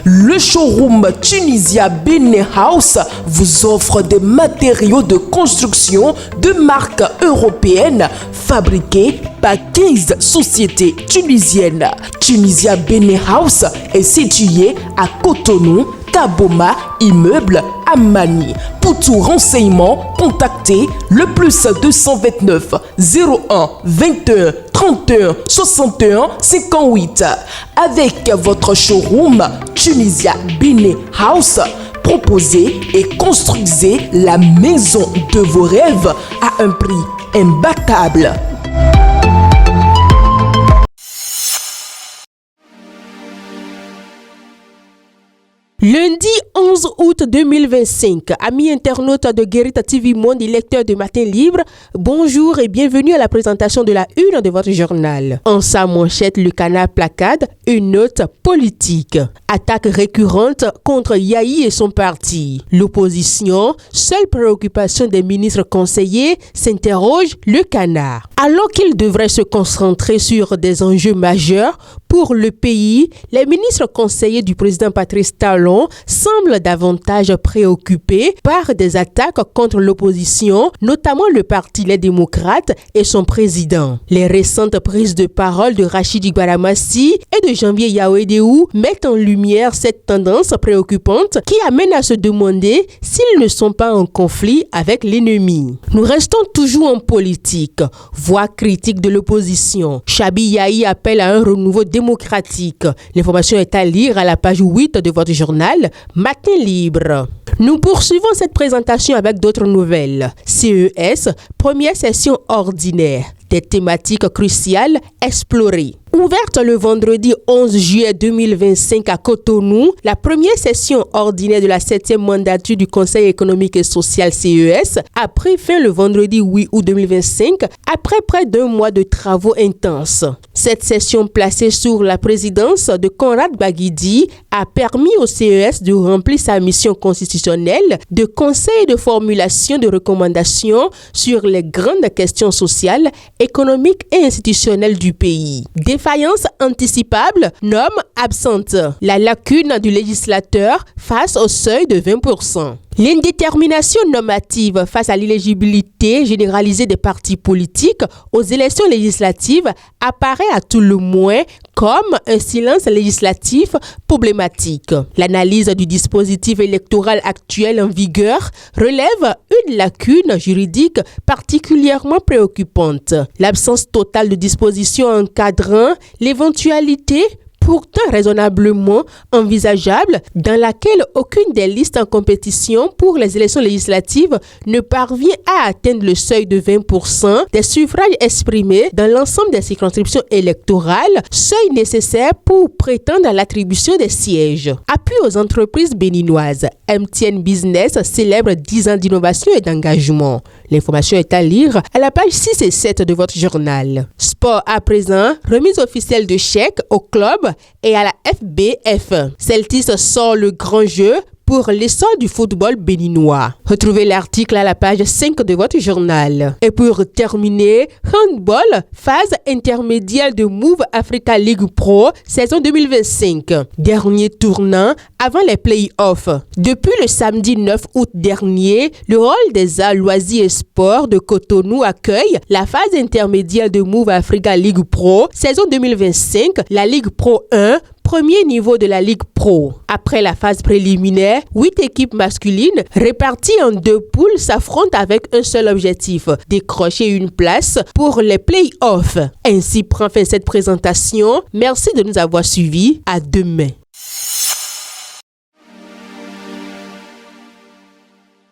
Le showroom Tunisia Benin House vous offre des matériaux de construction de marque européenne fabriqués par 15 sociétés tunisiennes. Tunisia Benin House est situé à Cotonou, Kaboma, immeuble Amani. Pour tout renseignement, contactez le +229 01 21 31 61 58. Avec votre showroom Tunisia Benin House, proposez et construisez la maison de vos rêves à un prix imbattable. Lundi 11 août 2025, amis internautes de Guérita TV Monde et lecteurs de Matin Libre, bonjour et bienvenue à la présentation de la une de votre journal. En sa manchette, le canard placade une note politique. Attaque récurrente contre Yahi et son parti. L'opposition, seule préoccupation des ministres conseillers, s'interroge le canard. Alors qu'il devrait se concentrer sur des enjeux majeurs pour le pays, les ministres conseillers du président Patrice Talon semblent davantage préoccupés par des attaques contre l'opposition, notamment le parti Les Démocrates et son président. Les récentes prises de parole de Rachidi Baramassi et de Janvier Yaouédéou mettent en lumière cette tendance préoccupante qui amène à se demander s'ils ne sont pas en conflit avec l'ennemi. Nous restons toujours en politique. Voix critique de l'opposition. Chabi Yahi appelle à un renouveau démocratique. L'information est à lire à la page 8 de votre journal Matin Libre. Nous poursuivons cette présentation avec d'autres nouvelles. CES, première session ordinaire. Des thématiques cruciales explorées. Ouverte le vendredi 11 juillet 2025 à Cotonou, la première session ordinaire de la 7e mandature du Conseil économique et social CES a pris fin le vendredi 8 août 2025 après près d'un mois de travaux intenses. Cette session placée sous la présidence de Conrad Baguidi a permis au CES de remplir sa mission constitutionnelle de conseil de formulation de recommandations sur les grandes questions sociales, économiques et institutionnelles du pays. Défaillance anticipable, norme absente. La lacune du législateur face au seuil de 20%. L'indétermination normative face à l'éligibilité généralisée des partis politiques aux élections législatives apparaît à tout le moins comme un silence législatif problématique. L'analyse du dispositif électoral actuel en vigueur relève une lacune juridique particulièrement préoccupante. L'absence totale de dispositions encadrant l'éventualité pourtant raisonnablement envisageable dans laquelle aucune des listes en compétition pour les élections législatives ne parvient à atteindre le seuil de 20% des suffrages exprimés dans l'ensemble des circonscriptions électorales, seuil nécessaire pour prétendre à l'attribution des sièges. Appui aux entreprises béninoises, MTN Business célèbre 10 ans d'innovation et d'engagement. L'information est à lire à la page 6 et 7 de votre journal. Sport à présent, remise officielle de chèques au club et à la FBF. Celtis sort le grand jeu pour l'essor du football béninois. Retrouvez l'article à la page 5 de votre journal. Et pour terminer, handball, phase intermédiaire de Move Africa League Pro, saison 2025. Dernier tournant avant les play-offs. Depuis le samedi 9 août dernier, le rôle des arts, loisirs et sports de Cotonou accueille la phase intermédiaire de Move Africa League Pro, saison 2025, la Ligue Pro 1, premier niveau de la Ligue Pro. Après la phase préliminaire, 8 équipes masculines réparties en 2 poules s'affrontent avec un seul objectif, décrocher une place pour les play-offs. Ainsi prend fin cette présentation. Merci de nous avoir suivis. À demain.